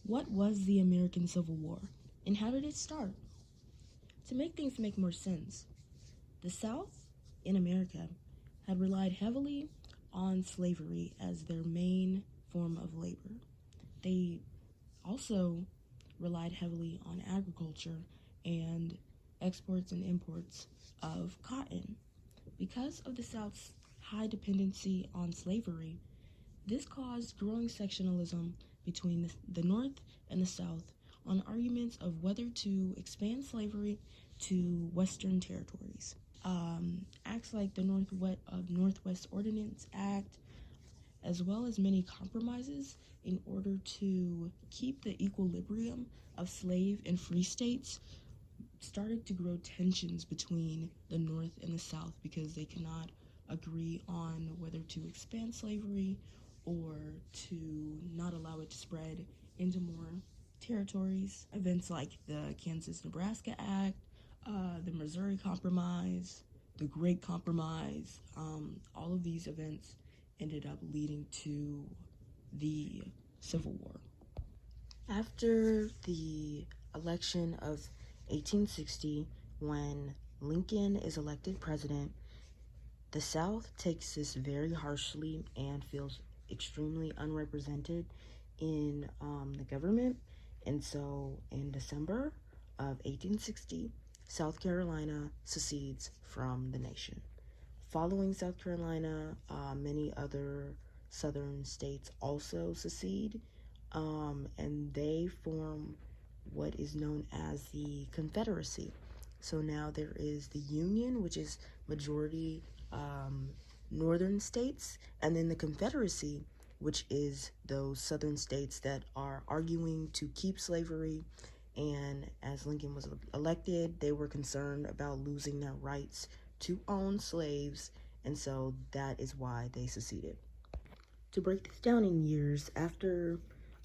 What was the American Civil War, and how did it start? To make things make more sense, the South in America had relied heavily on slavery as their main form of labor. They also relied heavily on agriculture and exports and imports of cotton. Because of the South's high dependency on slavery, this caused growing sectionalism between the North and the South on arguments of whether to expand slavery to Western territories. Acts like the Northwest Ordinance Act, as well as many compromises in order to keep the equilibrium of slave and free states, started to grow tensions between the North and the South because they cannot agree on whether to expand slavery or to not allow it to spread into more territories. Events like the Kansas-Nebraska Act, the Missouri Compromise, the Great Compromise, all of these events ended up leading to the Civil War. After the election of 1860, when Lincoln is elected president, the South takes this very harshly and feels extremely unrepresented in the government. And so in December of 1860, South Carolina secedes from the nation. Following South Carolina, many other southern states also secede, and they form what is known as the Confederacy. So now there is the Union, which is majority northern states, and then the Confederacy, which is those southern states that are arguing to keep slavery. And as Lincoln was elected, they were concerned about losing their rights to own slaves, and so that is why they seceded. To break this down in years, after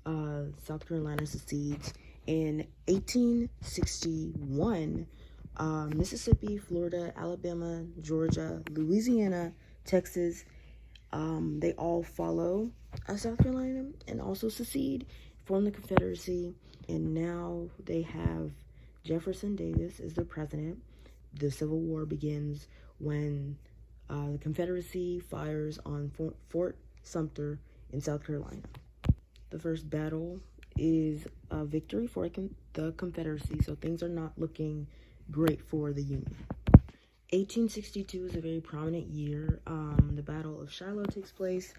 South Carolina secedes, in 1861, Mississippi, Florida, Alabama, Georgia, Louisiana, Texas, they all follow South Carolina and also secede, form the Confederacy, and now they have Jefferson Davis as their president. The Civil War begins when the Confederacy fires on Fort Sumter in South Carolina. The first battle is a victory for the Confederacy, so things are not looking great for the Union. 1862 is a very prominent year. The Battle of Shiloh takes place.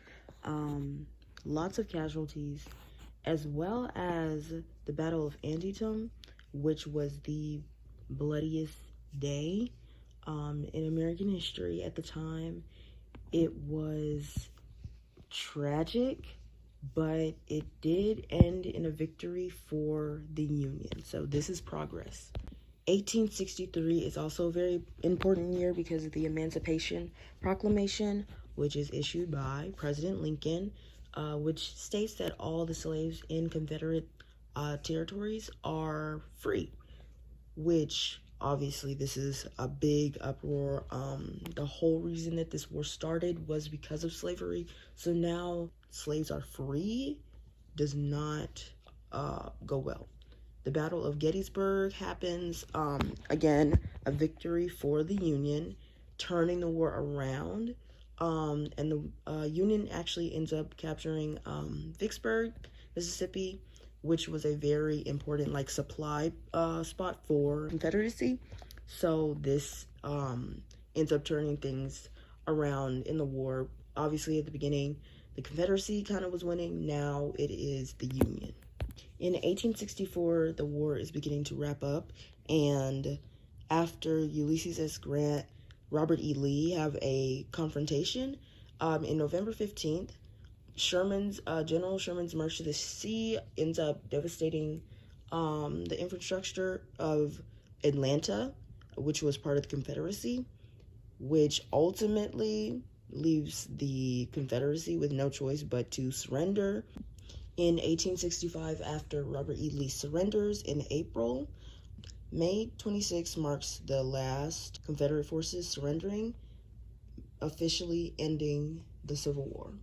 Lots of casualties, as well as the Battle of Antietam, which was the bloodiest day in American history at the time. It was tragic, but it did end in a victory for the Union. So this is progress. 1863 is also a very important year because of the Emancipation Proclamation, which is issued by President Lincoln, which states that all the slaves in Confederate territories are free, which obviously this is a big uproar. The whole reason that this war started was because of slavery. So now slaves are free does not go well. The Battle of Gettysburg happens, again, a victory for the Union, turning the war around, and the Union actually ends up capturing Vicksburg, Mississippi, which was a very important supply spot for Confederacy. So this ends up turning things around in the war. Obviously, at the beginning, the Confederacy kind of was winning. Now it is the Union. In 1864, the war is beginning to wrap up, and after Ulysses S. Grant, Robert E. Lee have a confrontation, in November 15th, General Sherman's March to the Sea ends up devastating the infrastructure of Atlanta, which was part of the Confederacy, which ultimately leaves the Confederacy with no choice but to surrender. In 1865, after Robert E. Lee surrenders in April, May 26 marks the last Confederate forces surrendering, officially ending the Civil War.